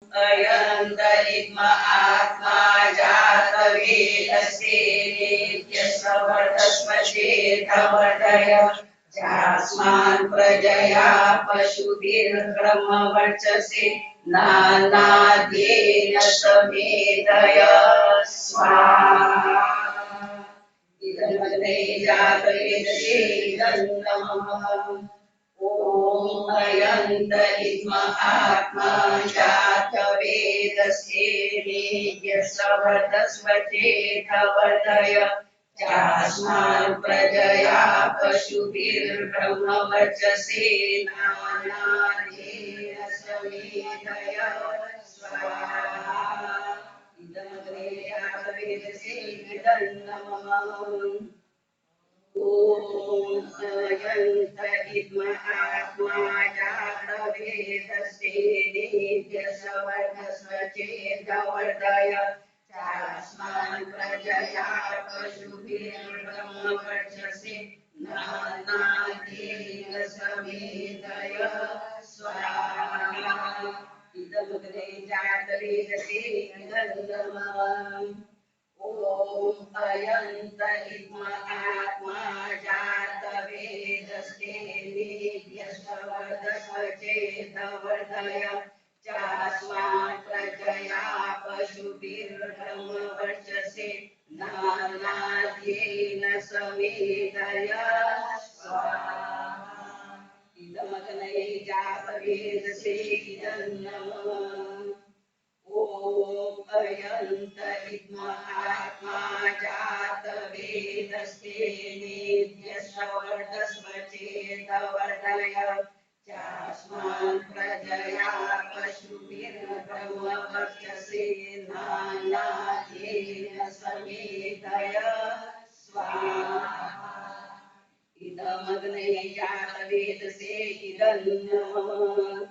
अयन्तरित्म आत्मा जातवेदस्ते नित्यस्वर्धस्वचेतवर्धय चास्मान् प्रजया पशुभिर्ब्रह्मवर्चसे नानाद्येन समेधय स्वाहा इदमग्ने जातवेदसे इदन्नमः ॐ अयन्तरित्म आत्मा जातवेदसे नित्यस्वर्धस्वचेतवर्धय चास्मान् प्रजया पशुभिर्ब्रह्मवर्चसे नानाद्येन समेधय स्वाहा इदमग्ने जातवेदसे इदन्नमः ॐ अयन्त इद्म आत्मा जातवेदसे नित्यस्वर्धस्वचेतवर्धय चास्मान् प्रजया पशुभिर्ब्रह्मवर्चसे नानाद्येन समेधय स्वाहा इदमग्ने जातवेदसे इदन्नमः ॐ अयन्त इद्म आत्मा जातवेदस्ते नित्यस्वर्धस्वचेतवर्धय चास्मान् प्रजया पशुभिर्ब्रह्मवर्चसे नानाद्येन समेधय स्वाहा इदमग्ने जातवेदसे इदन्नमः ॐ अयन्त इद्म आत्मा जातवेदस्ते नित्यस्वर्धस्वचेतवर्धय चास्मान् प्रजया पशुभिर्ब्रह्मवर्चसे नानाद्येन समेधय स्वाहा इदमग्ने जातवेदसे इदन्नमः